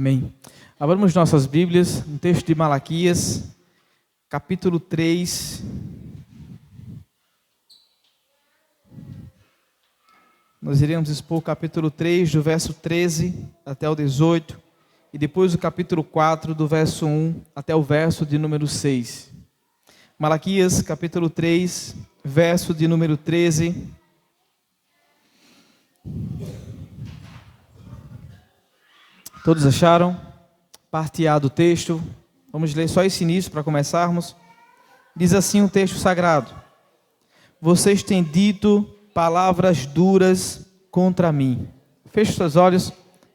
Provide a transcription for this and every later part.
Amém. Abramos nossas Bíblias, no texto de Malaquias, capítulo 3. Nós iremos expor o capítulo 3, do verso 13 até o 18, e depois o capítulo 4, do verso 1 até o verso de número 6. Malaquias, capítulo 3, verso de número 13. Todos acharam? Parte A do texto. Vamos ler só esse início para começarmos. Diz assim o texto sagrado: Vocês têm dito palavras duras contra mim. Feche seus olhos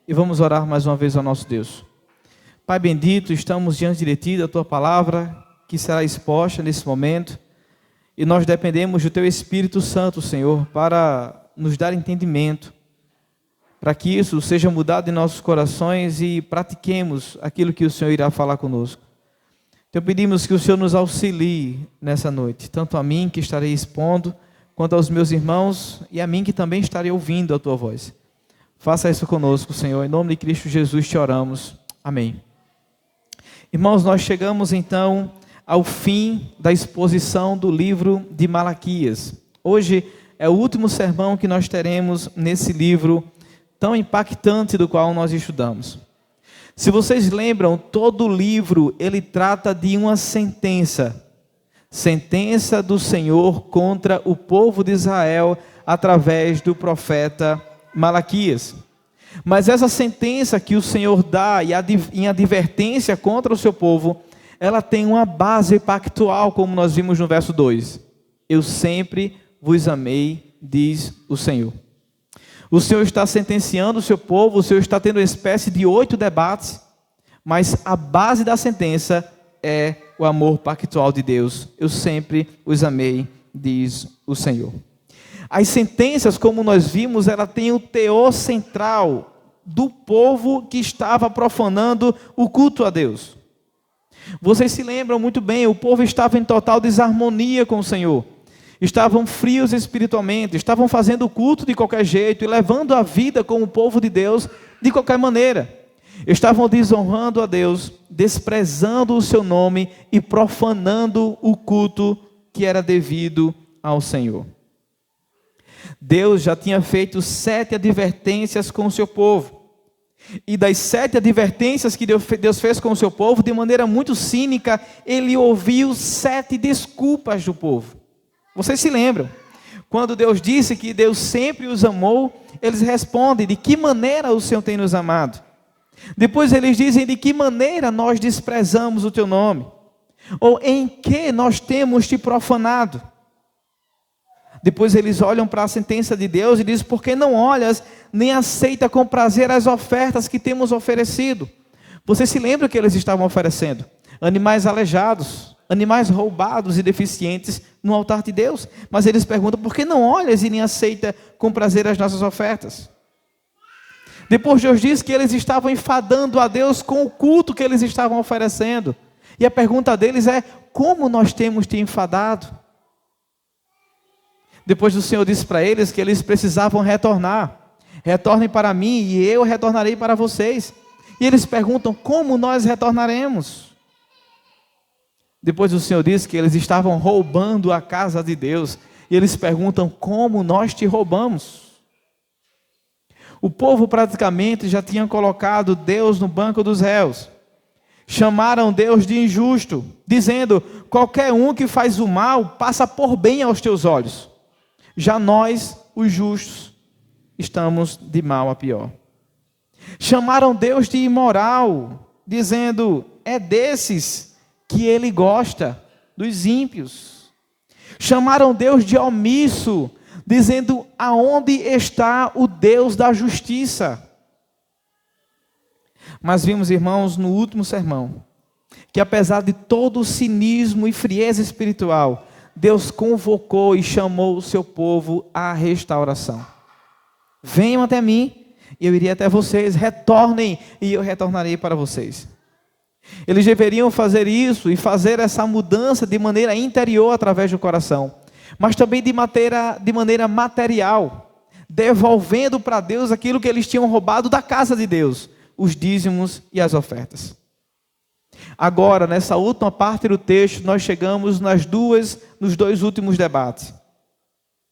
e vamos orar mais uma vez ao nosso Deus. Pai bendito, estamos diante de Ti, da Tua palavra, que será exposta nesse momento. E nós dependemos do Teu Espírito Santo, Senhor, para nos dar entendimento, para que isso seja mudado em nossos corações e pratiquemos aquilo que o Senhor irá falar conosco. Então pedimos que o Senhor nos auxilie nessa noite, tanto a mim que estarei expondo, quanto aos meus irmãos e a mim que também estarei ouvindo a Tua voz. Faça isso conosco, Senhor, em nome de Cristo Jesus te oramos. Amém. Irmãos, nós chegamos então ao fim da exposição do livro de Malaquias. Hoje é o último sermão que nós teremos nesse livro tão impactante do qual nós estudamos. Se vocês lembram, todo o livro ele trata de uma sentença do Senhor contra o povo de Israel através do profeta Malaquias. Mas essa sentença que o Senhor dá em advertência contra o seu povo, ela tem uma base pactual, como nós vimos no verso 2. Eu sempre vos amei, diz o Senhor. O Senhor está sentenciando o seu povo, o Senhor está tendo uma espécie de 8 debates, mas a base da sentença é o amor pactual de Deus. Eu sempre os amei, diz o Senhor. As sentenças, como nós vimos, ela tem o teor central do povo que estava profanando o culto a Deus. Vocês se lembram muito bem, o povo estava em total desarmonia com o Senhor. Estavam frios espiritualmente, estavam fazendo o culto de qualquer jeito e levando a vida como povo de Deus de qualquer maneira. Estavam desonrando a Deus, desprezando o seu nome e profanando o culto que era devido ao Senhor. Deus já tinha feito 7 advertências com o seu povo. E das 7 advertências que Deus fez com o seu povo, de maneira muito cínica, ele ouviu 7 desculpas do povo. Vocês se lembram? Quando Deus disse que Deus sempre os amou, eles respondem: de que maneira o Senhor tem nos amado? Depois eles dizem: de que maneira nós desprezamos o teu nome? Ou em que nós temos te profanado? Depois eles olham para a sentença de Deus e dizem: por que não olhas, nem aceita com prazer as ofertas que temos oferecido? Vocês se lembram que eles estavam oferecendo? Animais aleijados, animais roubados e deficientes no altar de Deus. Mas eles perguntam: por que não olhas e nem aceita com prazer as nossas ofertas? Depois Deus diz que eles estavam enfadando a Deus com o culto que eles estavam oferecendo. E a pergunta deles é: como nós temos te enfadado? Depois o Senhor disse para eles que eles precisavam retornar. Retornem para mim e eu retornarei para vocês. E eles perguntam: como nós retornaremos? Depois o Senhor disse que eles estavam roubando a casa de Deus. E eles perguntam: como nós te roubamos? O povo praticamente já tinha colocado Deus no banco dos réus. Chamaram Deus de injusto, dizendo: qualquer um que faz o mal passa por bem aos teus olhos. Já nós, os justos, estamos de mal a pior. Chamaram Deus de imoral, dizendo: é desses que ele gosta, dos ímpios. Chamaram Deus de omisso, dizendo: aonde está o Deus da justiça? Mas vimos, irmãos, no último sermão, que apesar de todo o cinismo e frieza espiritual, Deus convocou e chamou o seu povo à restauração. Venham até mim, e eu irei até vocês. Retornem, e eu retornarei para vocês. Eles deveriam fazer isso e fazer essa mudança de maneira interior através do coração, mas também de maneira material, devolvendo para Deus aquilo que eles tinham roubado da casa de Deus, os dízimos e as ofertas. Agora, nessa última parte do texto, nós chegamos nos dois últimos debates.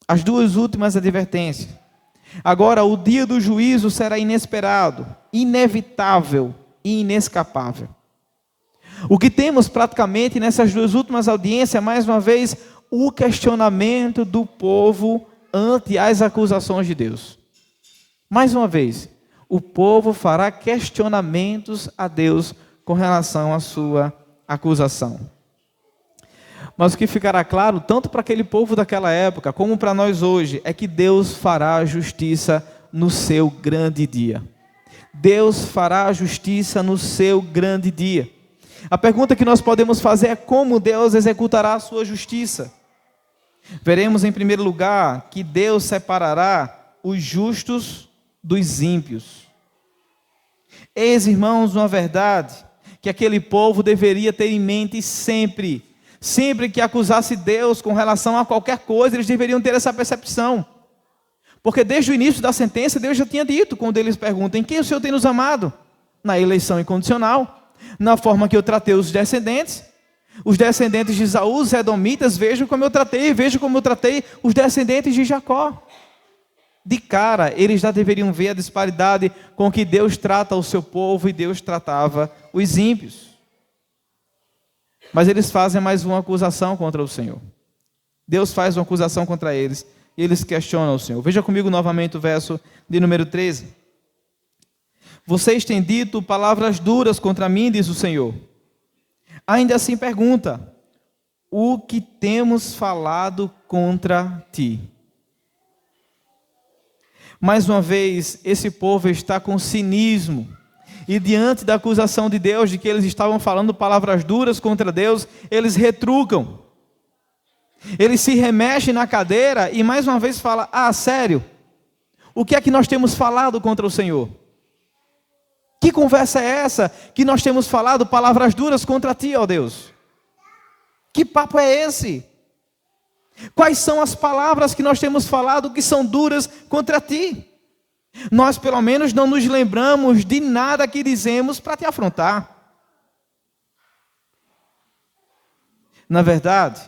As duas últimas advertências. Agora, o dia do juízo será inesperado, inevitável e inescapável. O que temos praticamente nessas duas últimas audiências, mais uma vez, o questionamento do povo ante as acusações de Deus. Mais uma vez, o povo fará questionamentos a Deus com relação à sua acusação. Mas o que ficará claro, tanto para aquele povo daquela época, como para nós hoje, é que Deus fará a justiça no seu grande dia. Deus fará a justiça no seu grande dia. A pergunta que nós podemos fazer é como Deus executará a sua justiça. Veremos em primeiro lugar que Deus separará os justos dos ímpios. Eis, irmãos, uma verdade que aquele povo deveria ter em mente sempre que acusasse Deus com relação a qualquer coisa, eles deveriam ter essa percepção. Porque desde o início da sentença, Deus já tinha dito, quando eles perguntam, em quem o Senhor tem nos amado? Na eleição incondicional, na forma que eu tratei os descendentes de Esaú, os edomitas, vejam como eu tratei os descendentes de Jacó. De cara, eles já deveriam ver a disparidade com que Deus trata o seu povo e Deus tratava os ímpios. Mas eles fazem mais uma acusação contra o Senhor. Deus faz uma acusação contra eles e eles questionam o Senhor. Veja comigo novamente o verso de número 13. Vocês têm dito palavras duras contra mim, diz o Senhor. Ainda assim pergunta, o que temos falado contra ti? Mais uma vez, esse povo está com cinismo. E diante da acusação de Deus, de que eles estavam falando palavras duras contra Deus, eles retrucam. Eles se remexem na cadeira e mais uma vez falam, sério? O que é que nós temos falado contra o Senhor? Que conversa é essa que nós temos falado palavras duras contra ti, ó Deus? Que papo é esse? Quais são as palavras que nós temos falado que são duras contra ti? Nós pelo menos não nos lembramos de nada que dizemos para te afrontar. Na verdade,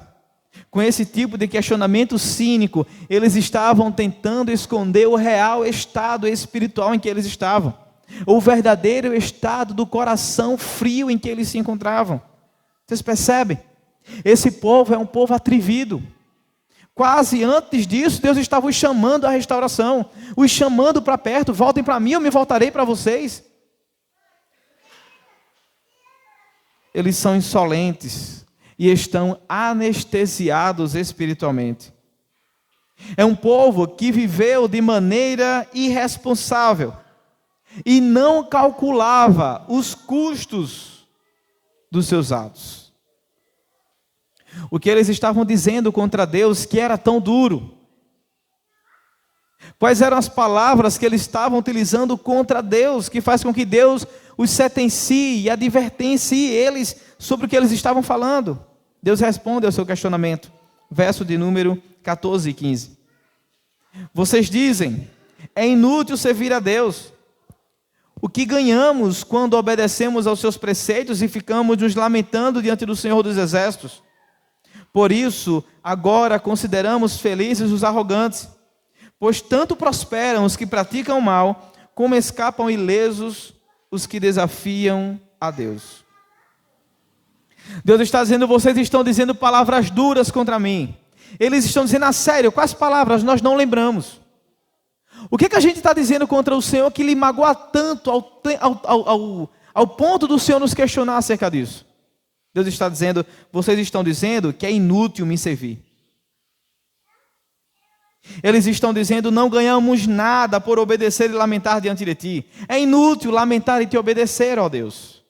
com esse tipo de questionamento cínico, eles estavam tentando esconder o real estado espiritual em que eles estavam. O verdadeiro estado do coração frio em que eles se encontravam. Vocês percebem? Esse povo é um povo atrevido. Quase antes disso, Deus estava os chamando à restauração, os chamando para perto, voltem para mim, eu me voltarei para vocês. Eles são insolentes e estão anestesiados espiritualmente. É um povo que viveu de maneira irresponsável e não calculava os custos dos seus atos. O que eles estavam dizendo contra Deus que era tão duro? Quais eram as palavras que eles estavam utilizando contra Deus, que faz com que Deus os sentencie e advertencie eles sobre o que eles estavam falando? Deus responde ao seu questionamento, verso de número 14 e 15. Vocês dizem, é inútil servir a Deus. O que ganhamos quando obedecemos aos seus preceitos e ficamos nos lamentando diante do Senhor dos Exércitos? Por isso, agora consideramos felizes os arrogantes, pois tanto prosperam os que praticam o mal, como escapam ilesos os que desafiam a Deus. Deus está dizendo, vocês estão dizendo palavras duras contra mim. Eles estão dizendo, a sério, quais palavras? Nós não lembramos. O que a gente está dizendo contra o Senhor que lhe magoa tanto ao ponto do Senhor nos questionar acerca disso? Deus está dizendo, vocês estão dizendo que é inútil me servir. Eles estão dizendo, não ganhamos nada por obedecer e lamentar diante de ti. É inútil lamentar e te obedecer, ó Deus.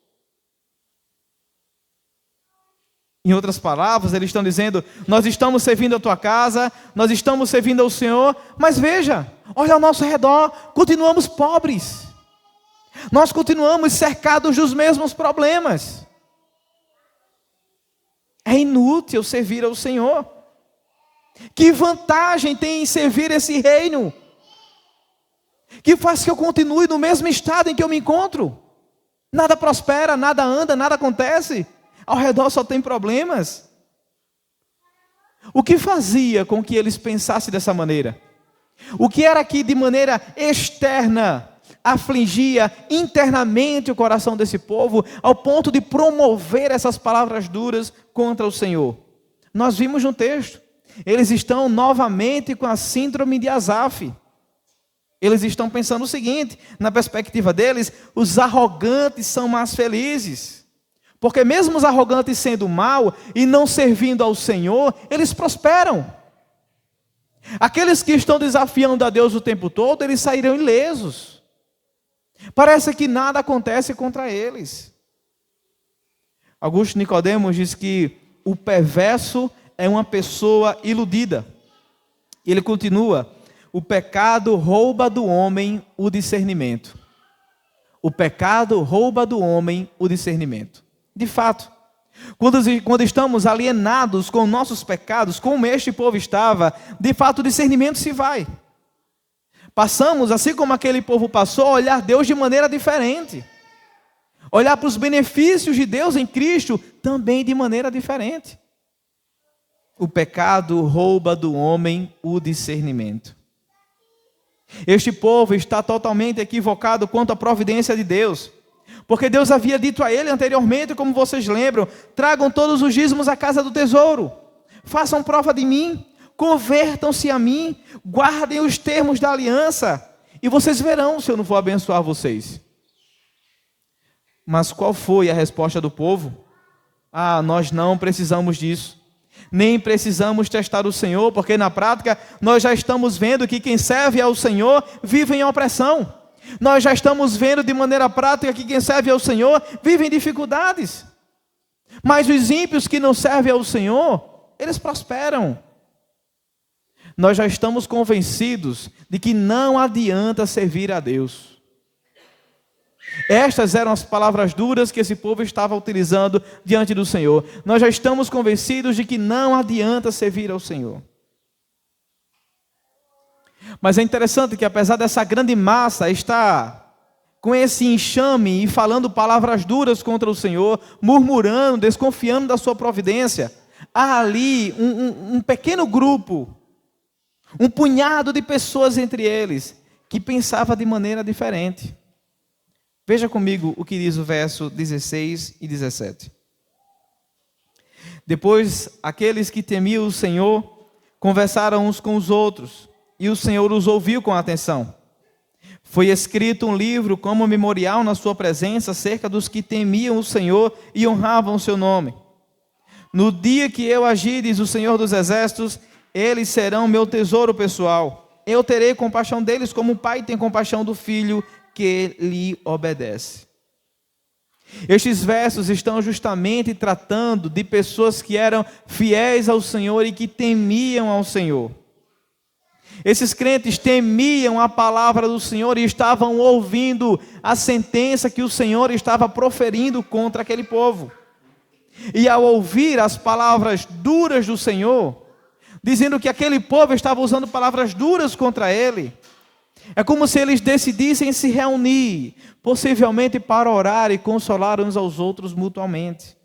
Em outras palavras, eles estão dizendo, nós estamos servindo a tua casa, nós estamos servindo ao Senhor, mas veja, olha ao nosso redor, continuamos pobres. Nós continuamos cercados dos mesmos problemas. É inútil servir ao Senhor. Que vantagem tem em servir esse reino? que faz que eu continue no mesmo estado em que eu me encontro. Nada prospera, nada anda, nada acontece. Ao redor só tem problemas. O que fazia com que eles pensassem dessa maneira? O que era que de maneira externa afligia internamente o coração desse povo, ao ponto de promover essas palavras duras contra o Senhor? Nós vimos no texto, eles estão novamente com a síndrome de Asaf. Eles estão pensando o seguinte, na perspectiva deles, os arrogantes são mais felizes. Porque mesmo os arrogantes sendo mal e não servindo ao Senhor, eles prosperam. Aqueles que estão desafiando a Deus o tempo todo, eles sairão ilesos. Parece que nada acontece contra eles. Augusto Nicodemos diz que o perverso é uma pessoa iludida. Ele continua: o pecado rouba do homem o discernimento. O pecado rouba do homem o discernimento. De fato, quando estamos alienados com nossos pecados, como este povo estava, de fato o discernimento se vai. Passamos, assim como aquele povo passou, a olhar Deus de maneira diferente. Olhar para os benefícios de Deus em Cristo também de maneira diferente. O pecado rouba do homem o discernimento. Este povo está totalmente equivocado quanto à providência de Deus. Porque Deus havia dito a ele anteriormente, como vocês lembram: tragam todos os dízimos à casa do tesouro, façam prova de mim, convertam-se a mim, guardem os termos da aliança, e vocês verão se eu não vou abençoar vocês. Mas qual foi a resposta do povo? Nós não precisamos disso, nem precisamos testar o Senhor, porque na prática nós já estamos vendo que quem serve ao Senhor vive em opressão. Nós já estamos vendo de maneira prática que quem serve ao Senhor vive em dificuldades. Mas os ímpios que não servem ao Senhor, eles prosperam. Nós já estamos convencidos de que não adianta servir a Deus. Estas eram as palavras duras que esse povo estava utilizando diante do Senhor. Nós já estamos convencidos de que não adianta servir ao Senhor. Mas é interessante que apesar dessa grande massa estar com esse enxame e falando palavras duras contra o Senhor, murmurando, desconfiando da sua providência, há ali um pequeno grupo, um punhado de pessoas entre eles, que pensava de maneira diferente. Veja comigo o que diz o verso 16 e 17. Depois, aqueles que temiam o Senhor conversaram uns com os outros, e o Senhor os ouviu com atenção. Foi escrito um livro como memorial na sua presença acerca dos que temiam o Senhor e honravam o seu nome. No dia que eu agir, diz o Senhor dos Exércitos, eles serão meu tesouro pessoal. Eu terei compaixão deles como o pai tem compaixão do filho que lhe obedece. Estes versos estão justamente tratando de pessoas que eram fiéis ao Senhor e que temiam ao Senhor. Esses crentes temiam a palavra do Senhor e estavam ouvindo a sentença que o Senhor estava proferindo contra aquele povo. E ao ouvir as palavras duras do Senhor, dizendo que aquele povo estava usando palavras duras contra ele, é como se eles decidissem se reunir, possivelmente para orar e consolar uns aos outros mutuamente.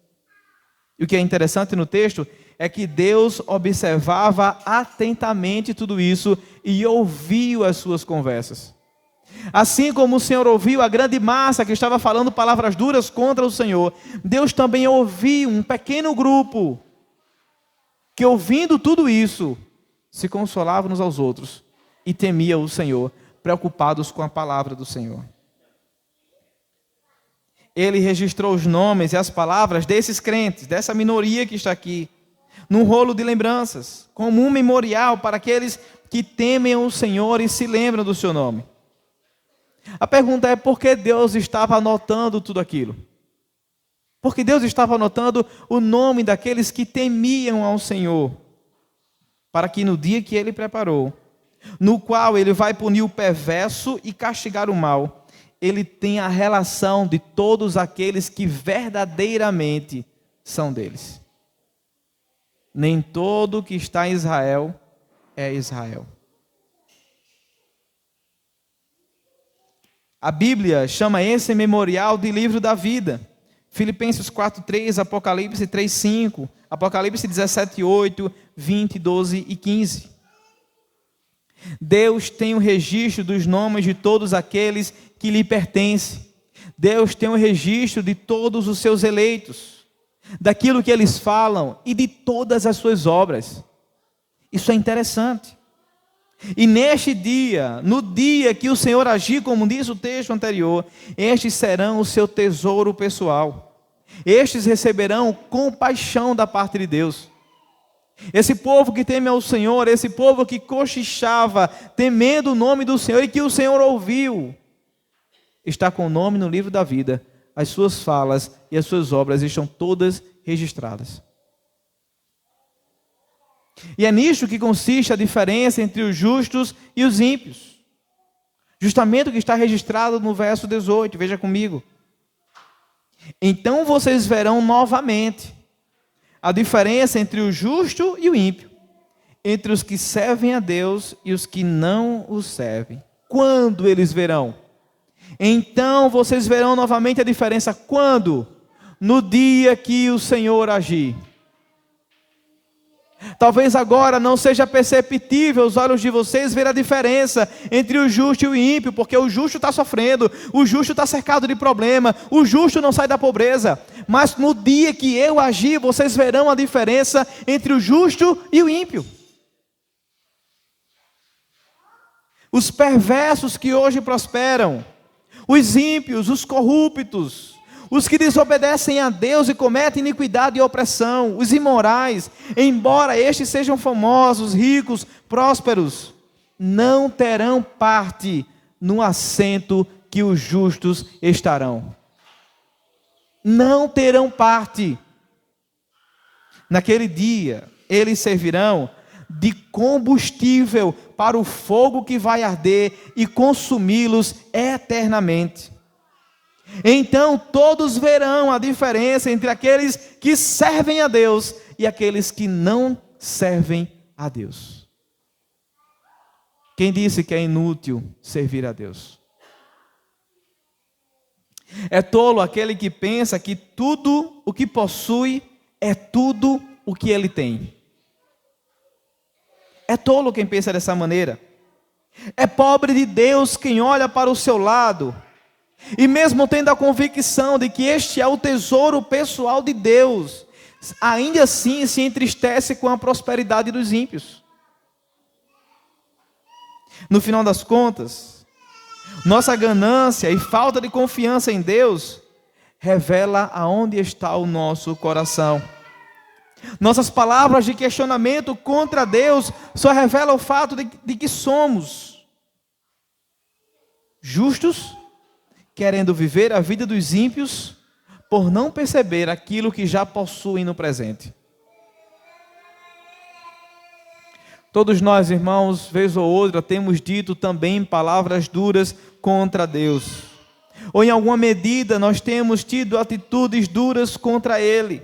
E o que é interessante no texto é que Deus observava atentamente tudo isso e ouviu as suas conversas. Assim como o Senhor ouviu a grande massa que estava falando palavras duras contra o Senhor, Deus também ouviu um pequeno grupo que, ouvindo tudo isso, se consolava uns aos outros e temia o Senhor, preocupados com a palavra do Senhor. Ele registrou os nomes e as palavras desses crentes, dessa minoria que está aqui, num rolo de lembranças, como um memorial para aqueles que temem o Senhor e se lembram do seu nome. A pergunta é: por que Deus estava anotando tudo aquilo? Porque Deus estava anotando o nome daqueles que temiam ao Senhor, para que no dia que Ele preparou, no qual Ele vai punir o perverso e castigar o mal, Ele tem a relação de todos aqueles que verdadeiramente são deles. Nem todo que está em Israel é Israel. A Bíblia chama esse memorial de livro da vida. Filipenses 4:3, Apocalipse 3:5, Apocalipse 17:8, 20, 12 e 15. Deus tem o registro dos nomes de todos aqueles que lhe pertencem. Deus tem o registro de todos os seus eleitos, daquilo que eles falam e de todas as suas obras. Isso é interessante. E neste dia, no dia que o Senhor agir, como diz o texto anterior, estes serão o seu tesouro pessoal. Estes receberão compaixão da parte de Deus. Esse povo que teme ao Senhor, esse povo que cochichava, temendo o nome do Senhor e que o Senhor ouviu, está com o nome no livro da vida. As suas falas e as suas obras estão todas registradas. E é nisto que consiste a diferença entre os justos e os ímpios. Justamente o que está registrado no verso 18, veja comigo. Então vocês verão novamente a diferença entre o justo e o ímpio, entre os que servem a Deus e os que não o servem. Quando eles verão? Então vocês verão novamente a diferença. Quando? No dia que o Senhor agir. Talvez agora não seja perceptível aos olhos de vocês ver a diferença entre o justo e o ímpio, porque o justo está sofrendo, o justo está cercado de problema, o justo não sai da pobreza. Mas no dia que eu agir, vocês verão a diferença entre o justo e o ímpio. Os perversos que hoje prosperam, os ímpios, os corruptos, os que desobedecem a Deus e cometem iniquidade e opressão, os imorais, embora estes sejam famosos, ricos, prósperos, não terão parte no assento que os justos estarão. Não terão parte. Naquele dia, eles servirão de combustível para o fogo que vai arder e consumi-los eternamente. Então todos verão a diferença entre aqueles que servem a Deus e aqueles que não servem a Deus. Quem disse que é inútil servir a Deus? É tolo aquele que pensa que tudo o que possui é tudo o que ele tem. É tolo quem pensa dessa maneira. É pobre de Deus quem olha para o seu lado e mesmo tendo a convicção de que este é o tesouro pessoal de Deus, ainda assim se entristece com a prosperidade dos ímpios. No final das contas, nossa ganância e falta de confiança em Deus revela aonde está o nosso coração. Nossas palavras de questionamento contra Deus só revelam o fato de que somos justos, querendo viver a vida dos ímpios, por não perceber aquilo que já possuem no presente. Todos nós, irmãos, vez ou outra, temos dito também palavras duras contra Deus. Ou em alguma medida nós temos tido atitudes duras contra Ele.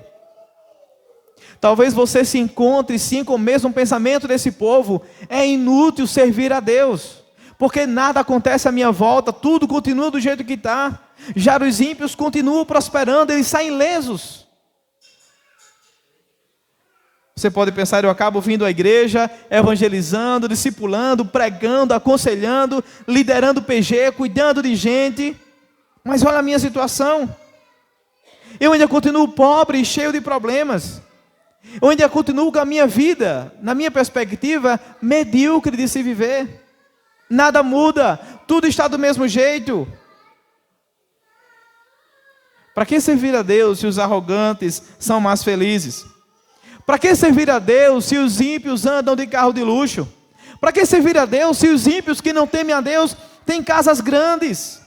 Talvez você se encontre sim com o mesmo pensamento desse povo. É inútil servir a Deus, porque nada acontece à minha volta, tudo continua do jeito que está. Já os ímpios continuam prosperando, eles saem ilesos. Você pode pensar, eu acabo vindo à igreja, evangelizando, discipulando, pregando, aconselhando, liderando PG, cuidando de gente, mas olha a minha situação. Eu ainda continuo pobre e cheio de problemas. Eu ainda continuo com a minha vida, na minha perspectiva, medíocre de se viver. Nada muda, tudo está do mesmo jeito. Para que servir a Deus se os arrogantes são mais felizes? Para que servir a Deus se os ímpios andam de carro de luxo? Para que servir a Deus se os ímpios que não temem a Deus têm casas grandes?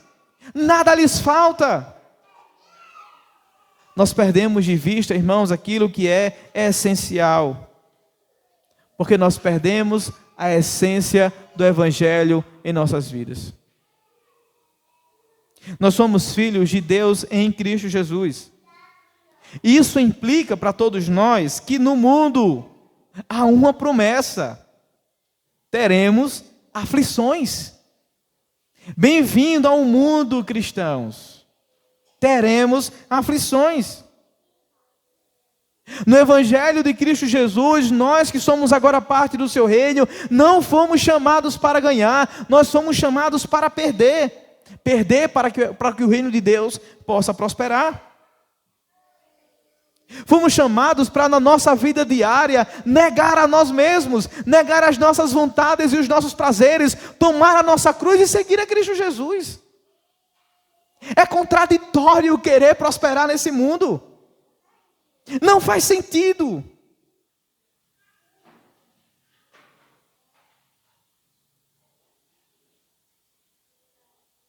Nada lhes falta. Nós perdemos de vista, irmãos, aquilo que é essencial. Porque nós perdemos a essência do Evangelho em nossas vidas. Nós somos filhos de Deus em Cristo Jesus. Isso implica para todos nós que no mundo há uma promessa: teremos aflições. Bem-vindo ao mundo, cristãos. Teremos aflições. No Evangelho de Cristo Jesus, nós que somos agora parte do seu reino, não fomos chamados para ganhar, nós fomos chamados para perder. Perder para que o reino de Deus possa prosperar. Fomos chamados para, na nossa vida diária, negar a nós mesmos, negar as nossas vontades e os nossos prazeres, tomar a nossa cruz e seguir a Cristo Jesus. É contraditório querer prosperar nesse mundo. Não faz sentido.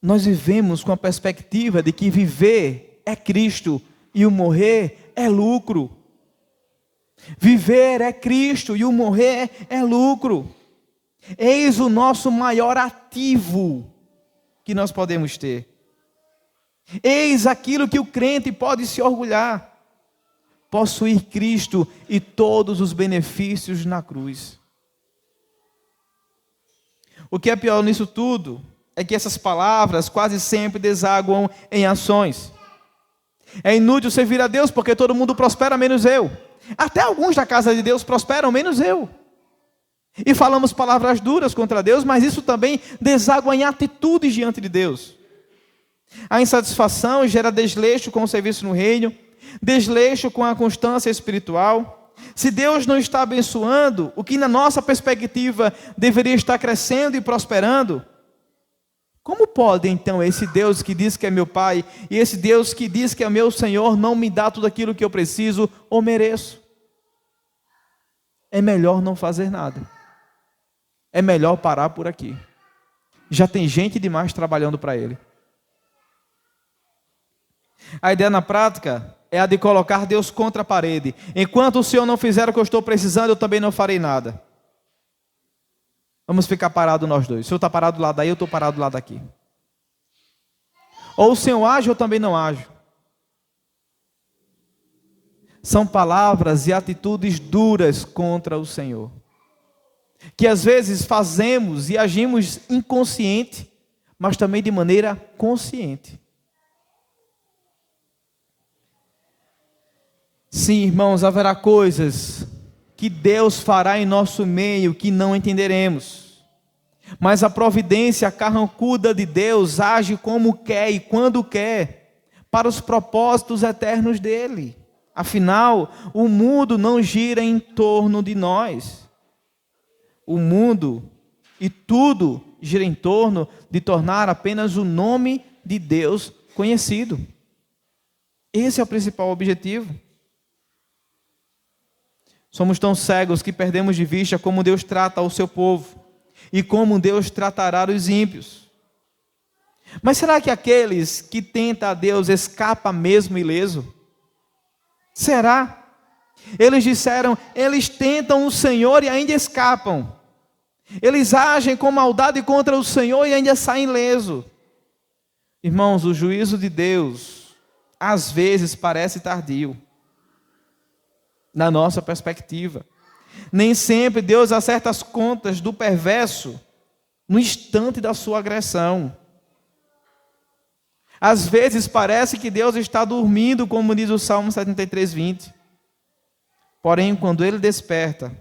Nós vivemos com a perspectiva de que viver é Cristo e o morrer é lucro. Viver é Cristo e o morrer é lucro. Eis o nosso maior ativo que nós podemos ter. Eis aquilo que o crente pode se orgulhar. Possuir Cristo e todos os benefícios na cruz. O que é pior nisso tudo é que essas palavras quase sempre desaguam em ações. É inútil servir a Deus porque todo mundo prospera menos eu. Até alguns da casa de Deus prosperam menos eu. E falamos palavras duras contra Deus, mas isso também deságua em atitudes diante de Deus. A insatisfação gera desleixo com o serviço no reino, desleixo com a constância espiritual. Se Deus não está abençoando o que na nossa perspectiva deveria estar crescendo e prosperando, como pode então esse Deus que diz que é meu Pai e esse Deus que diz que é meu Senhor não me dar tudo aquilo que eu preciso ou mereço? É melhor não fazer nada. É melhor parar por aqui. Já tem gente demais trabalhando para Ele. A ideia na prática é a de colocar Deus contra a parede. Enquanto o Senhor não fizer o que eu estou precisando, eu também não farei nada. Vamos ficar parados nós dois. O Senhor está parado do lado daí, eu estou parado do lado daqui. Ou o Senhor age, eu também não ajo. São palavras e atitudes duras contra o Senhor. Que às vezes fazemos e agimos inconsciente, mas também de maneira consciente. Sim, irmãos, haverá coisas que Deus fará em nosso meio que não entenderemos. Mas a providência carrancuda de Deus age como quer e quando quer, para os propósitos eternos dele. Afinal, o mundo não gira em torno de nós. O mundo e tudo gira em torno de tornar apenas o nome de Deus conhecido. Esse é o principal objetivo. Somos tão cegos que perdemos de vista como Deus trata o seu povo e como Deus tratará os ímpios. Mas será que aqueles que tentam a Deus escapam mesmo ileso? Será? Eles disseram, eles tentam o Senhor e ainda escapam. Eles agem com maldade contra o Senhor e ainda saem ileso. Irmãos, o juízo de Deus às vezes parece tardio. Na nossa perspectiva. Nem sempre Deus acerta as contas do perverso no instante da sua agressão. Às vezes parece que Deus está dormindo, como diz o Salmo 73:20. Porém, quando Ele desperta,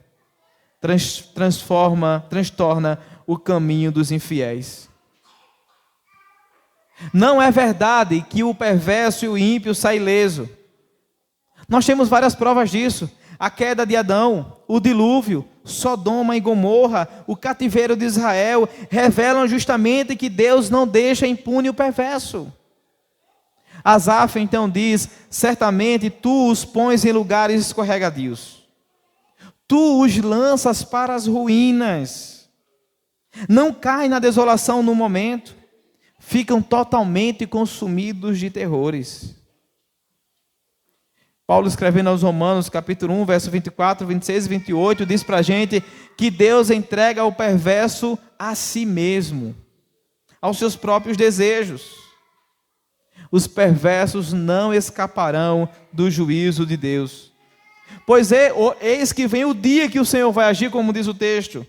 transtorna o caminho dos infiéis. Não é verdade que o perverso e o ímpio saem ileso. Nós temos várias provas disso. A queda de Adão, o dilúvio, Sodoma e Gomorra, o cativeiro de Israel, revelam justamente que Deus não deixa impune o perverso. Asaf então diz, certamente tu os pões em lugares escorregadios. Tu os lanças para as ruínas. Não caem na desolação no momento. Ficam totalmente consumidos de terrores. Paulo escrevendo aos Romanos, capítulo 1, verso 24, 26 e 28, diz para a gente que Deus entrega o perverso a si mesmo, aos seus próprios desejos. Os perversos não escaparão do juízo de Deus. Pois eis que vem o dia que o Senhor vai agir, como diz o texto.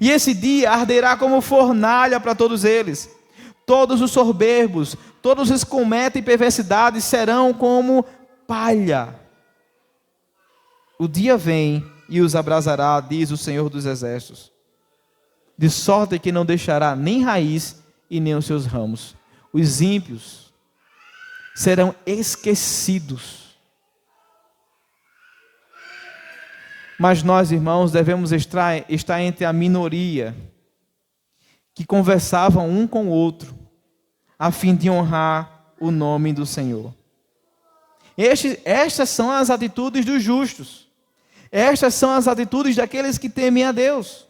E esse dia arderá como fornalha para todos eles. Todos os soberbos, todos os que cometem perversidades serão como palha. O dia vem e os abrasará, diz o Senhor dos Exércitos, de sorte que não deixará nem raiz e nem os seus ramos. Os ímpios serão esquecidos. Mas nós, irmãos, devemos estar entre a minoria que conversavam um com o outro, a fim de honrar o nome do Senhor. Estas são as atitudes dos justos. Estas são as atitudes daqueles que temem a Deus.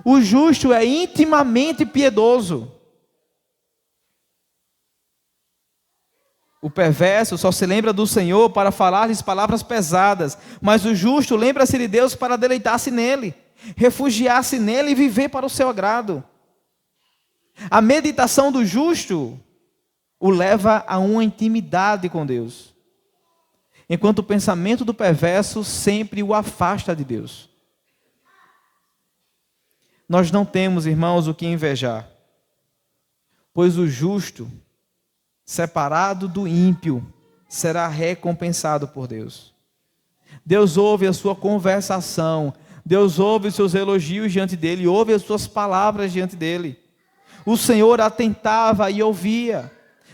O justo é intimamente piedoso. O perverso só se lembra do Senhor para falar-lhes palavras pesadas, mas o justo lembra-se de Deus para deleitar-se nele, refugiar-se nele e viver para o seu agrado. A meditação do justo o leva a uma intimidade com Deus, enquanto o pensamento do perverso sempre o afasta de Deus. Nós não temos, irmãos, o que invejar, pois o justo, separado do ímpio, será recompensado por Deus. Deus ouve a sua conversação, Deus ouve os seus elogios diante dele, ouve as suas palavras diante dele. O Senhor atentava e ouvia.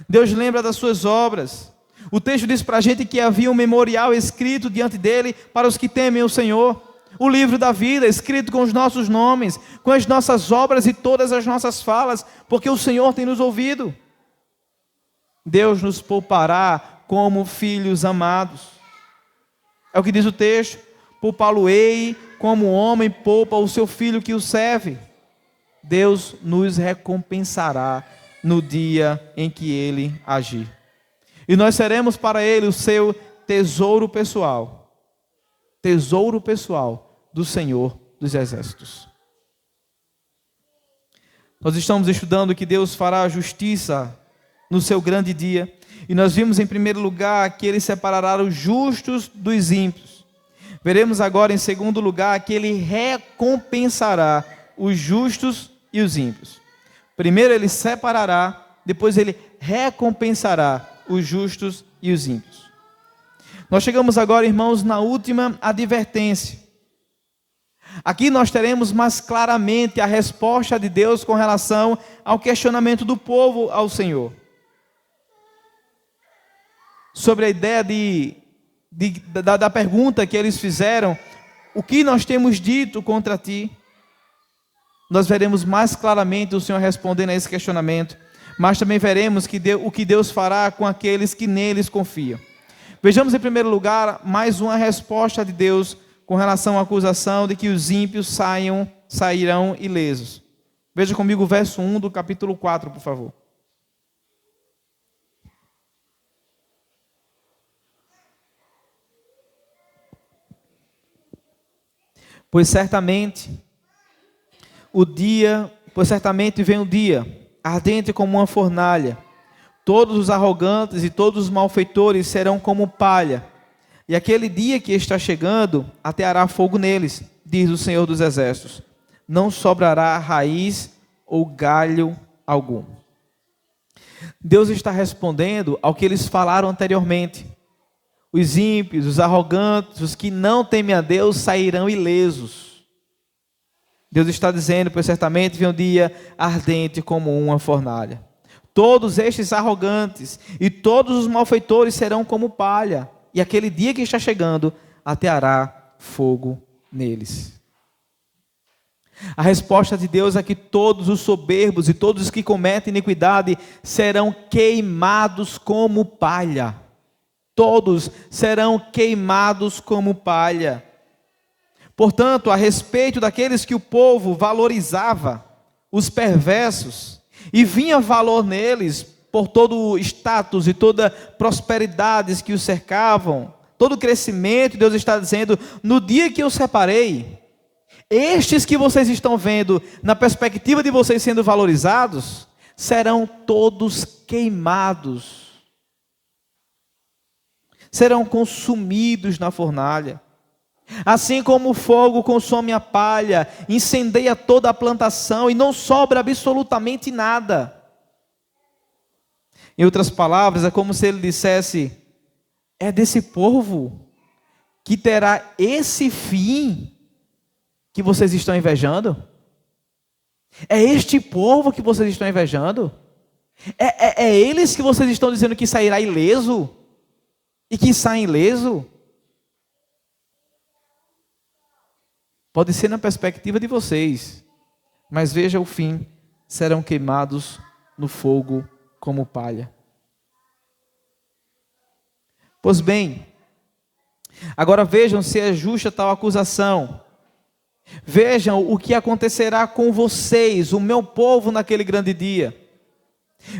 Deus lembra das suas obras. O texto diz para a gente que havia um memorial escrito diante dele para os que temem o Senhor. O livro da vida, escrito com os nossos nomes, com as nossas obras e todas as nossas falas, porque o Senhor tem nos ouvido. Deus nos poupará como filhos amados. É o que diz o texto. Poupá-lo-ei como o homem poupa o seu filho que o serve. Deus nos recompensará no dia em que Ele agir. E nós seremos para Ele o seu tesouro pessoal. Tesouro pessoal do Senhor dos Exércitos. Nós estamos estudando que Deus fará justiça no seu grande dia. E nós vimos em primeiro lugar que Ele separará os justos dos ímpios. Veremos agora em segundo lugar que Ele recompensará os justos e os ímpios. Primeiro Ele separará, depois Ele recompensará os justos e os ímpios. Nós chegamos agora, irmãos, na última advertência. Aqui nós teremos mais claramente a resposta de Deus com relação ao questionamento do povo ao Senhor. Sobre a ideia da pergunta que eles fizeram, o que nós temos dito contra ti? Nós veremos mais claramente o Senhor respondendo a esse questionamento, mas também veremos o que Deus fará com aqueles que neles confiam. Vejamos em primeiro lugar mais uma resposta de Deus com relação à acusação de que os ímpios sairão ilesos. Veja comigo o verso 1 do capítulo 4, por favor. Pois certamente vem o dia, ardente como uma fornalha. Todos os arrogantes e todos os malfeitores serão como palha. E aquele dia que está chegando, ateará fogo neles, diz o Senhor dos Exércitos. Não sobrará raiz ou galho algum. Deus está respondendo ao que eles falaram anteriormente. Os ímpios, os arrogantes, os que não temem a Deus sairão ilesos. Deus está dizendo, pois certamente vem um dia ardente como uma fornalha. Todos estes arrogantes e todos os malfeitores serão como palha. E aquele dia que está chegando, ateará fogo neles. A resposta de Deus é que todos os soberbos e todos os que cometem iniquidade serão queimados como palha. Todos serão queimados como palha. Portanto, a respeito daqueles que o povo valorizava, os perversos, e vinha valor neles por todo o status e toda prosperidade que os cercavam, todo o crescimento, Deus está dizendo, no dia que eu separei, estes que vocês estão vendo, na perspectiva de vocês sendo valorizados, serão todos queimados. Serão consumidos na fornalha. Assim como o fogo consome a palha, incendeia toda a plantação e não sobra absolutamente nada. Em outras palavras, é como se ele dissesse: é desse povo que terá esse fim que vocês estão invejando? É este povo que vocês estão invejando? É eles que vocês estão dizendo que sairá ileso? E que sai ileso? Pode ser na perspectiva de vocês, mas veja o fim: serão queimados no fogo como palha. Pois bem, agora vejam se é justa tal acusação. Vejam o que acontecerá com vocês, o meu povo, naquele grande dia.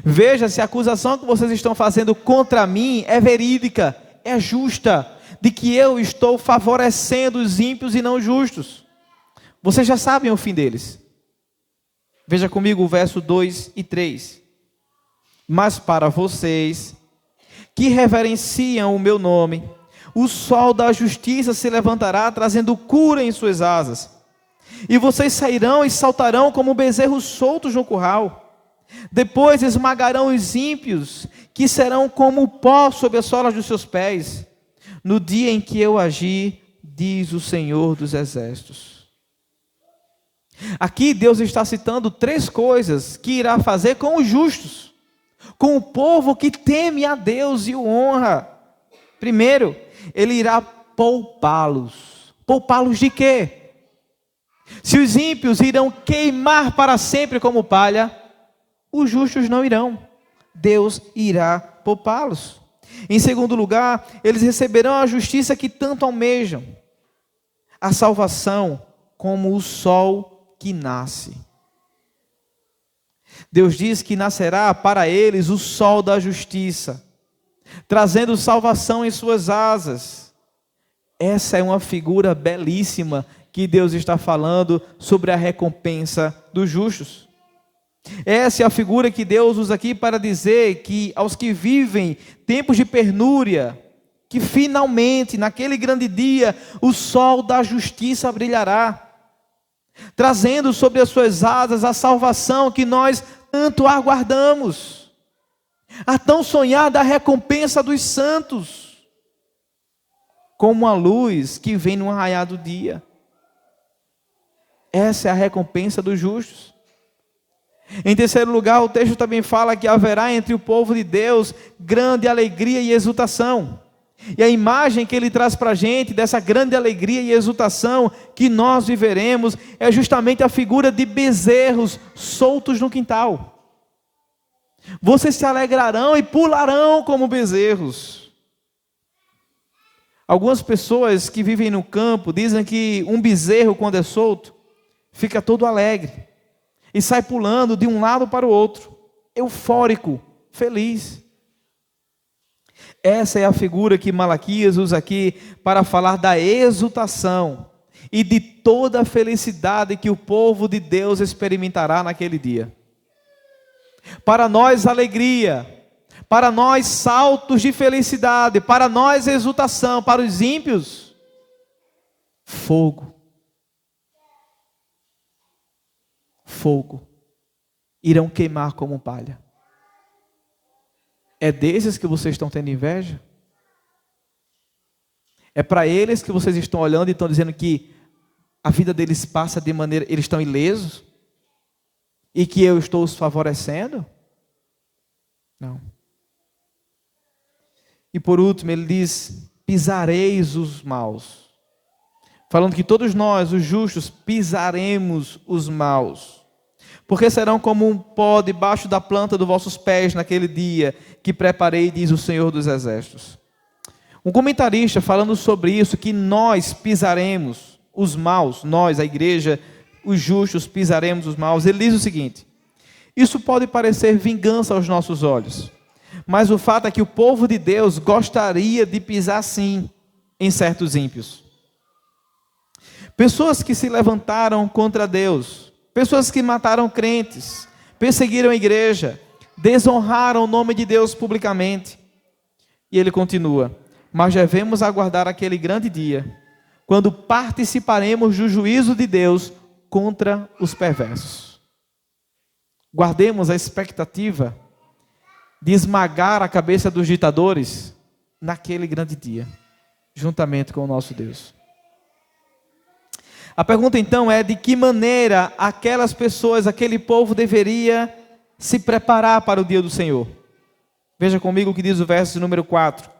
Veja se a acusação que vocês estão fazendo contra mim é verídica, é justa, de que eu estou favorecendo os ímpios e não os justos. Vocês já sabem o fim deles. Veja comigo o verso 2 e 3. Mas para vocês que reverenciam o meu nome, o sol da justiça se levantará, trazendo cura em suas asas. E vocês sairão e saltarão como bezerros soltos no curral. Depois esmagarão os ímpios, que serão como o pó sob as solas dos seus pés, no dia em que eu agir, diz o Senhor dos Exércitos. Aqui Deus está citando 3 coisas que irá fazer com os justos, com o povo que teme a Deus e o honra. Primeiro, Ele irá poupá-los. Poupá-los de quê? Se os ímpios irão queimar para sempre como palha, os justos não irão. Deus irá poupá-los. Em segundo lugar, eles receberão a justiça que tanto almejam, a salvação como o sol que nasce. Deus diz que nascerá para eles o sol da justiça, trazendo salvação em suas asas. Essa é uma figura belíssima que Deus está falando sobre a recompensa dos justos. Essa é a figura que Deus usa aqui para dizer que aos que vivem tempos de penúria, que finalmente, naquele grande dia, o sol da justiça brilhará, trazendo sobre as suas asas a salvação que nós tanto aguardamos, a tão sonhada recompensa dos santos, como a luz que vem no raiar do dia. Essa é a recompensa dos justos. Em terceiro lugar, o texto também fala que haverá entre o povo de Deus grande alegria e exultação. E a imagem que ele traz para a gente dessa grande alegria e exultação que nós viveremos é justamente a figura de bezerros soltos no quintal. Vocês se alegrarão e pularão como bezerros. Algumas pessoas que vivem no campo dizem que um bezerro, quando é solto, fica todo alegre e sai pulando de um lado para o outro, eufórico, feliz. Essa é a figura que Malaquias usa aqui para falar da exultação e de toda a felicidade que o povo de Deus experimentará naquele dia. Para nós, alegria. Para nós, saltos de felicidade. Para nós, exultação. Para os ímpios, fogo. Fogo. Irão queimar como palha. É desses que vocês estão tendo inveja? É para eles que vocês estão olhando e estão dizendo que a vida deles passa de maneira... eles estão ilesos? E que eu estou os favorecendo? Não. E por último, ele diz: pisareis os maus. Falando que todos nós, os justos, pisaremos os maus. Porque serão como um pó debaixo da planta dos vossos pés naquele dia que preparei, diz o Senhor dos Exércitos. Um comentarista falando sobre isso, que nós pisaremos os maus, nós, a igreja, os justos, pisaremos os maus. Ele diz o seguinte: isso pode parecer vingança aos nossos olhos, mas o fato é que o povo de Deus gostaria de pisar sim em certos ímpios. Pessoas que se levantaram contra Deus, pessoas que mataram crentes, perseguiram a igreja, desonraram o nome de Deus publicamente. E ele continua: mas devemos aguardar aquele grande dia, quando participaremos do juízo de Deus contra os perversos. Guardemos a expectativa de esmagar a cabeça dos ditadores naquele grande dia, juntamente com o nosso Deus. A pergunta então é: de que maneira aquelas pessoas, aquele povo deveria se preparar para o dia do Senhor? Veja comigo o que diz o verso de número 4.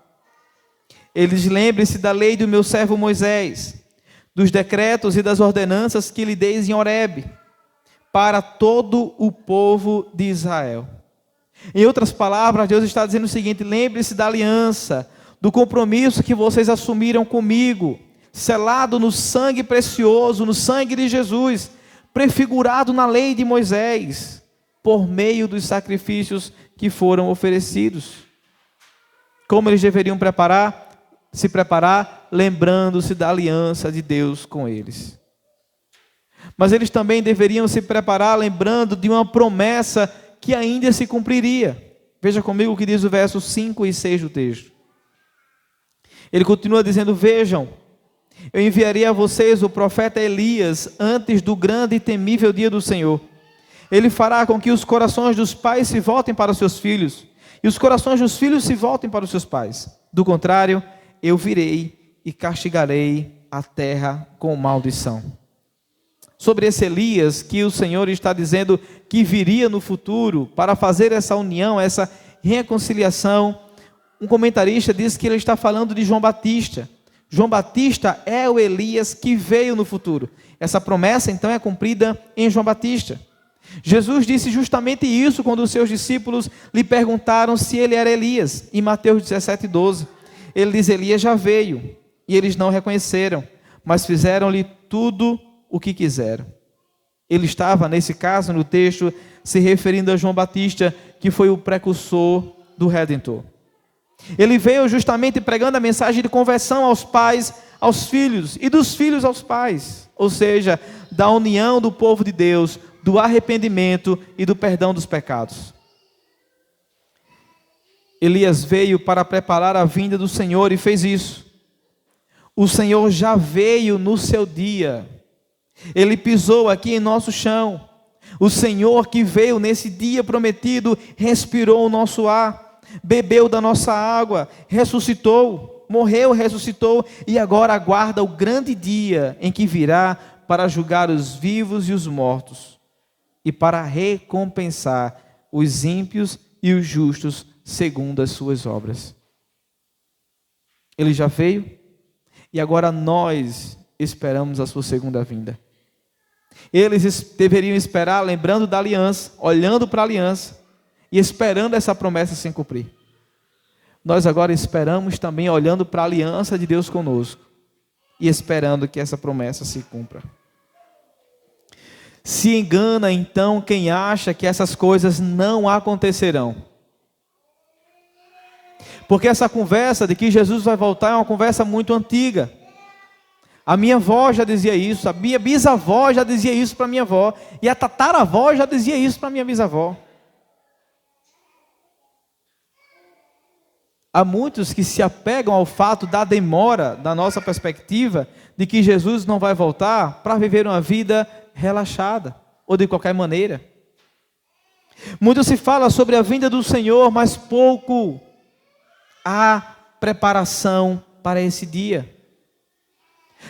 Eles lembrem-se da lei do meu servo Moisés, dos decretos e das ordenanças que lhe dei em Horebe, para todo o povo de Israel. Em outras palavras, Deus está dizendo o seguinte: lembre-se da aliança, do compromisso que vocês assumiram comigo, selado no sangue precioso, no sangue de Jesus, prefigurado na lei de Moisés, por meio dos sacrifícios que foram oferecidos. Como eles deveriam se preparar? Lembrando-se da aliança de Deus com eles. Mas eles também deveriam se preparar lembrando de uma promessa que ainda se cumpriria. Veja comigo o que diz o verso 5 e 6 do texto. Ele continua dizendo: vejam, eu enviarei a vocês o profeta Elias antes do grande e temível dia do Senhor. Ele fará com que os corações dos pais se voltem para os seus filhos, e os corações dos filhos se voltem para os seus pais. Do contrário, eu virei e castigarei a terra com maldição. Sobre esse Elias que o Senhor está dizendo que viria no futuro para fazer essa união, essa reconciliação, um comentarista diz que ele está falando de João Batista. João Batista é o Elias que veio no futuro. Essa promessa então é cumprida em João Batista. Jesus disse justamente isso quando os seus discípulos lhe perguntaram se ele era Elias, em Mateus 17:12. Ele diz: Elias já veio, e eles não reconheceram, mas fizeram-lhe tudo o que quiseram. Ele estava, nesse caso, no texto, se referindo a João Batista, que foi o precursor do Redentor. Ele veio justamente pregando a mensagem de conversão aos pais, aos filhos, e dos filhos aos pais, ou seja, da união do povo de Deus, do arrependimento e do perdão dos pecados. Elias veio para preparar a vinda do Senhor e fez isso. O Senhor já veio no seu dia. Ele pisou aqui em nosso chão. O Senhor que veio nesse dia prometido respirou o nosso ar, bebeu da nossa água, ressuscitou, morreu, ressuscitou e agora aguarda o grande dia em que virá para julgar os vivos e os mortos e para recompensar os ímpios e os justos segundo as suas obras. Ele já veio e agora nós esperamos a sua segunda vinda. Eles deveriam esperar lembrando da aliança, olhando para a aliança e esperando essa promessa se cumprir. Nós agora esperamos também olhando para a aliança de Deus conosco e esperando que essa promessa se cumpra. Se engana então quem acha que essas coisas não acontecerão. Porque essa conversa de que Jesus vai voltar é uma conversa muito antiga. A minha avó já dizia isso, a minha bisavó já dizia isso para a minha avó, e a tataravó já dizia isso para a minha bisavó. Há muitos que se apegam ao fato da demora, da nossa perspectiva, de que Jesus não vai voltar para viver uma vida relaxada, ou de qualquer maneira. Muito se fala sobre a vinda do Senhor, mas pouco há preparação para esse dia.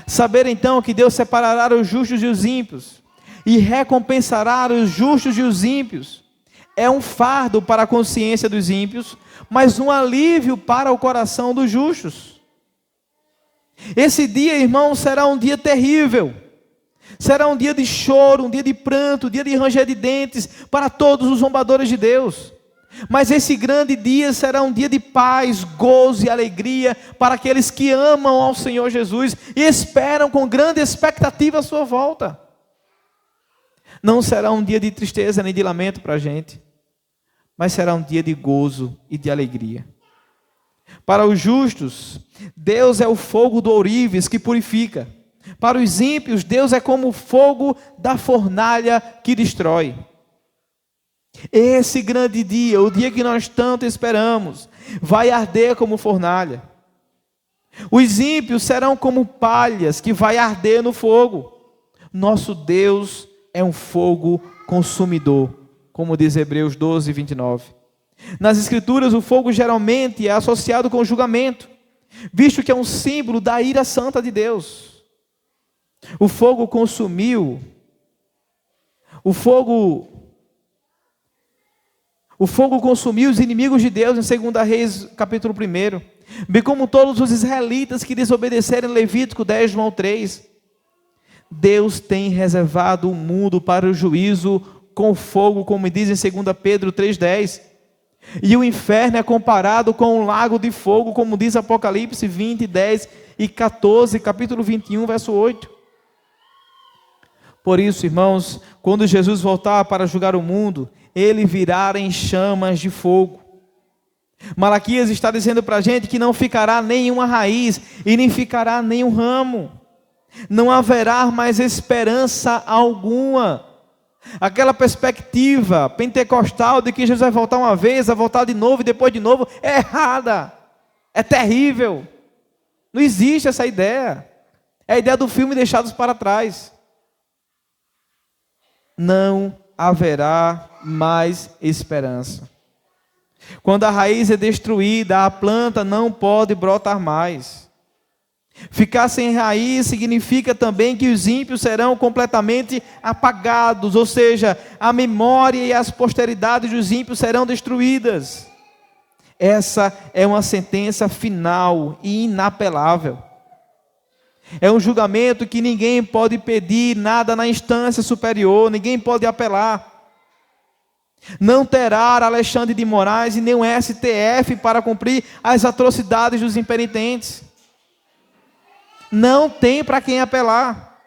Saber então que Deus separará os justos e os ímpios, e recompensará os justos e os ímpios, é um fardo para a consciência dos ímpios, mas um alívio para o coração dos justos. Esse dia, irmãos, será um dia terrível. Será um dia de choro, um dia de pranto, um dia de ranger de dentes para todos os zombadores de Deus. Mas esse grande dia será um dia de paz, gozo e alegria para aqueles que amam ao Senhor Jesus e esperam com grande expectativa a sua volta. Não será um dia de tristeza nem de lamento para a gente, mas será um dia de gozo e de alegria. Para os justos, Deus é o fogo do ourives que purifica. Para os ímpios, Deus é como o fogo da fornalha que destrói. Esse grande dia, o dia que nós tanto esperamos, vai arder como fornalha. Os ímpios serão como palhas que vai arder no fogo. Nosso Deus é um fogo consumidor, como diz Hebreus 12, 29. Nas Escrituras, o fogo geralmente é associado com o julgamento, visto que é um símbolo da ira santa de Deus. O fogo consumiu, o fogo consumiu os inimigos de Deus em 2 Reis, capítulo 1, bem como todos os israelitas que desobedeceram em Levítico 10, João 3. Deus tem reservado o mundo para o juízo com fogo, como diz em 2 Pedro 3,10. E o inferno é comparado com um lago de fogo, como diz Apocalipse 20, 10 e 14, capítulo 21, verso 8. Por isso, irmãos, quando Jesus voltar para julgar o mundo, ele virá em chamas de fogo. Malaquias está dizendo para a gente que não ficará nenhuma raiz e nem ficará nenhum ramo. Não haverá mais esperança alguma. Aquela perspectiva pentecostal de que Jesus vai voltar uma vez, vai voltar de novo e depois de novo, é errada, é terrível. Não existe essa ideia. É a ideia do filme Deixados para Trás. Não haverá mais esperança. Quando a raiz é destruída, a planta não pode brotar mais. Ficar sem raiz significa também que os ímpios serão completamente apagados, ou seja, a memória e as posteridades dos ímpios serão destruídas. Essa é uma sentença final e inapelável. É um julgamento que ninguém pode pedir nada na instância superior, ninguém pode apelar. Não terá Alexandre de Moraes e nem o STF para cumprir as atrocidades dos impenitentes. Não tem para quem apelar.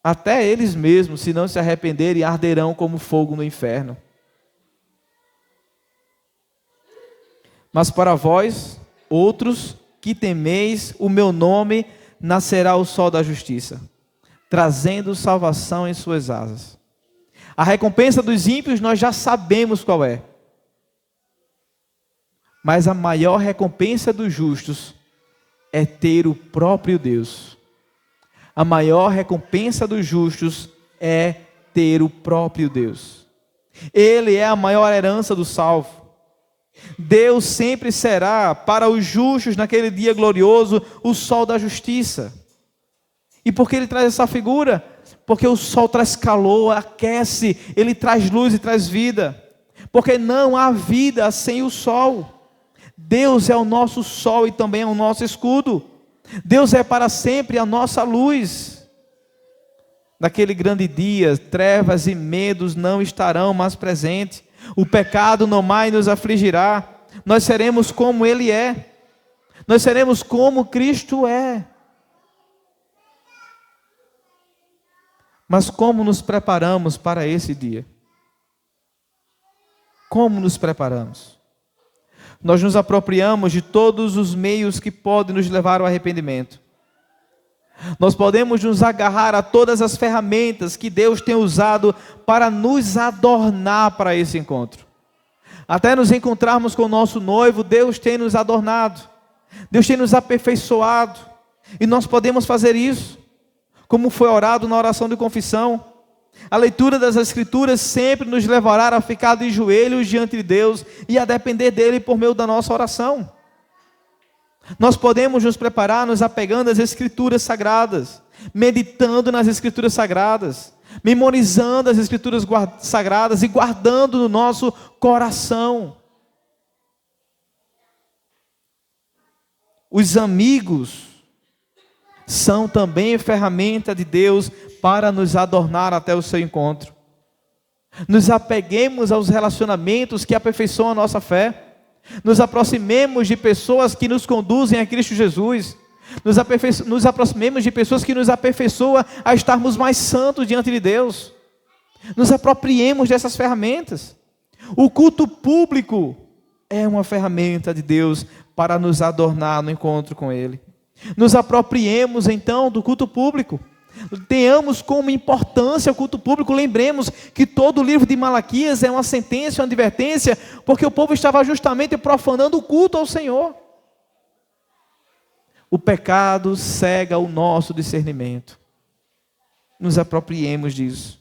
Até eles mesmos, se não se arrependerem, arderão como fogo no inferno. Mas para vós, outros que temeis o meu nome, nascerá o sol da justiça, trazendo salvação em suas asas. A recompensa dos ímpios nós já sabemos qual é. Mas a maior recompensa dos justos é ter o próprio Deus. A maior recompensa dos justos é ter o próprio Deus. Ele é a maior herança do salvo. Deus sempre será para os justos naquele dia glorioso o sol da justiça. E por que ele traz essa figura? Porque o sol traz calor, aquece, ele traz luz e traz vida. Porque não há vida sem o sol. Deus é o nosso sol e também é o nosso escudo. Deus é para sempre a nossa luz. Naquele grande dia, trevas e medos não estarão mais presentes. O pecado não mais nos afligirá. Nós seremos como Ele é. Nós seremos como Cristo é. Mas como nos preparamos para esse dia? Como nos preparamos? Nós nos apropriamos de todos os meios que podem nos levar ao arrependimento. Nós podemos nos agarrar a todas as ferramentas que Deus tem usado para nos adornar para esse encontro. Até nos encontrarmos com o nosso noivo, Deus tem nos adornado. Deus tem nos aperfeiçoado. E nós podemos fazer isso, como foi orado na oração de confissão. A leitura das Escrituras sempre nos levará a ficar de joelhos diante de Deus e a depender dEle por meio da nossa oração. Nós podemos nos preparar nos apegando às Escrituras sagradas, meditando nas Escrituras sagradas, memorizando as Escrituras sagradas e guardando no nosso coração. Os amigos são também ferramenta de Deus para nos adornar até o seu encontro. Nos apeguemos aos relacionamentos que aperfeiçoam a nossa fé. Nos aproximemos de pessoas que nos conduzem a Cristo Jesus. Nos aproximemos de pessoas que nos aperfeiçoam a estarmos mais santos diante de Deus. Nos apropriemos dessas ferramentas. O culto público é uma ferramenta de Deus para nos adornar no encontro com Ele. Nos apropriemos então do culto público. Tenhamos como importância o culto público. Lembremos que todo o livro de Malaquias é uma sentença, uma advertência, porque o povo estava justamente profanando o culto ao Senhor. O pecado cega o nosso discernimento. Nos apropriemos disso.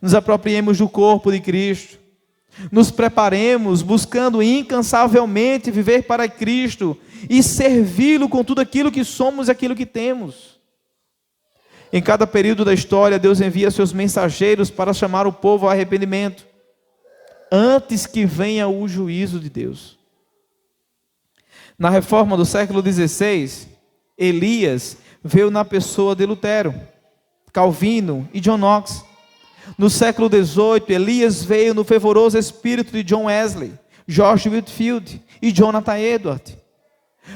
Nos apropriemos do corpo de Cristo. Nos preparemos buscando incansavelmente viver para Cristo e servi-lo com tudo aquilo que somos e aquilo que temos. Em cada período da história, Deus envia seus mensageiros para chamar o povo ao arrependimento, antes que venha o juízo de Deus. Na reforma do século XVI, Elias veio na pessoa de Lutero, Calvino e John Knox. No século XVIII, Elias veio no fervoroso espírito de John Wesley, George Whitefield e Jonathan Edwards.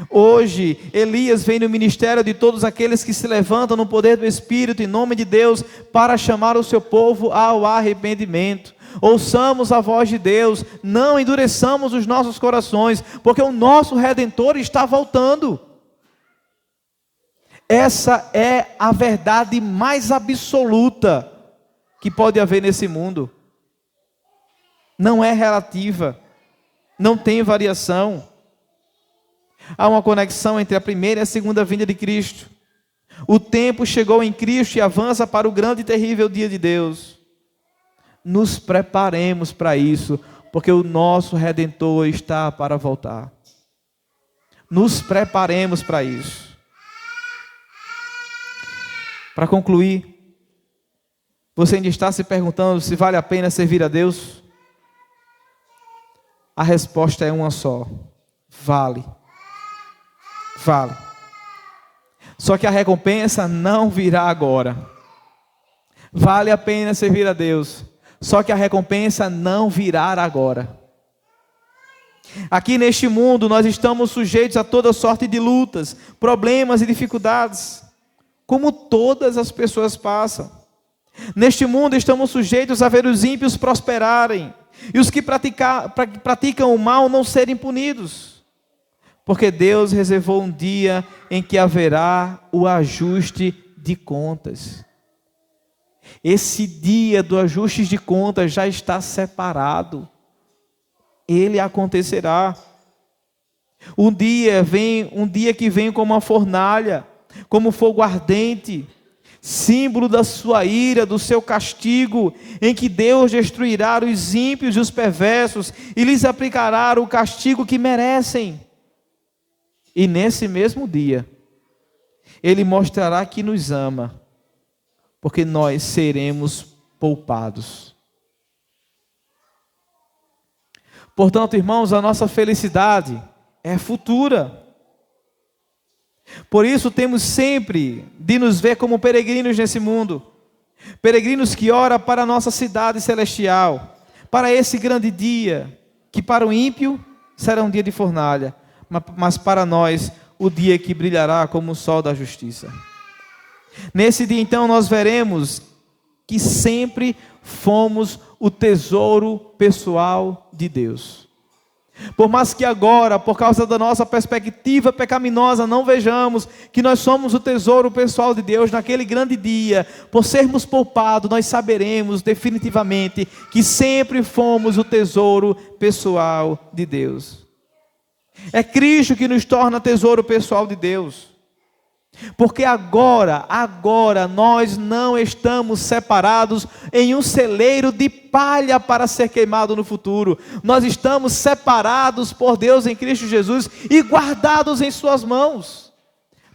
Hoje, Elias vem no ministério de todos aqueles que se levantam no poder do Espírito, em nome de Deus, para chamar o seu povo ao arrependimento. Ouçamos a voz de Deus, não endureçamos os nossos corações, porque o nosso Redentor está voltando. Essa é a verdade mais absoluta que pode haver nesse mundo. Não é relativa, não tem variação. Há uma conexão entre a primeira e a segunda vinda de Cristo. O tempo chegou em Cristo e avança para o grande e terrível dia de Deus. Nos preparemos para isso, porque o nosso Redentor está para voltar. Nos preparemos para isso. Para concluir, você ainda está se perguntando se vale a pena servir a Deus? A resposta é uma só: vale. Vale. Só que a recompensa não virá agora. Vale a pena servir a Deus, só que a recompensa não virá agora. Aqui neste mundo nós estamos sujeitos a toda sorte de lutas, problemas e dificuldades, como todas as pessoas passam. Neste mundo estamos sujeitos a ver os ímpios prosperarem e os que praticam o mal não serem punidos. Porque Deus reservou um dia em que haverá o ajuste de contas. Esse dia do ajuste de contas já está separado. Ele acontecerá. Um dia que vem como uma fornalha, como fogo ardente, símbolo da sua ira, do seu castigo, em que Deus destruirá os ímpios e os perversos e lhes aplicará o castigo que merecem. E nesse mesmo dia, Ele mostrará que nos ama, porque nós seremos poupados. Portanto, irmãos, a nossa felicidade é futura. Por isso temos sempre de nos ver como peregrinos nesse mundo. Peregrinos que oram para a nossa cidade celestial, para esse grande dia, que para o ímpio será um dia de fornalha, mas para nós, o dia que brilhará como o sol da justiça. Nesse dia, então, nós veremos que sempre fomos o tesouro pessoal de Deus. Por mais que agora, por causa da nossa perspectiva pecaminosa, não vejamos que nós somos o tesouro pessoal de Deus, naquele grande dia, por sermos poupados, nós saberemos definitivamente que sempre fomos o tesouro pessoal de Deus. É Cristo que nos torna tesouro pessoal de Deus. Porque agora nós não estamos separados em um celeiro de palha para ser queimado no futuro. Nós estamos separados por Deus em Cristo Jesus e guardados em suas mãos,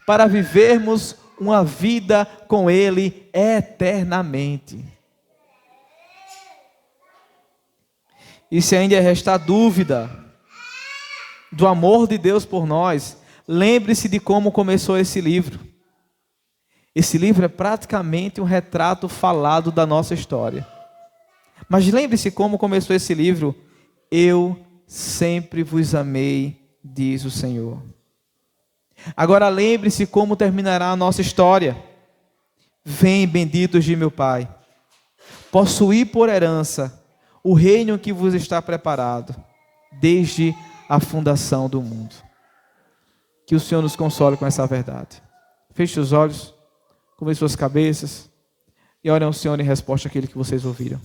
para vivermos uma vida com Ele eternamente. E se ainda restar dúvida do amor de Deus por nós, lembre-se de como começou esse livro. Esse livro é praticamente um retrato falado da nossa história. Mas lembre-se como começou esse livro. Eu sempre vos amei, diz o Senhor. Agora lembre-se como terminará a nossa história. Vem, benditos de meu Pai, possuí por herança o reino que vos está preparado desde a fundação do mundo. Que o Senhor nos console com essa verdade. Feche os olhos, curve suas cabeças e orem ao Senhor em resposta àquilo que vocês ouviram.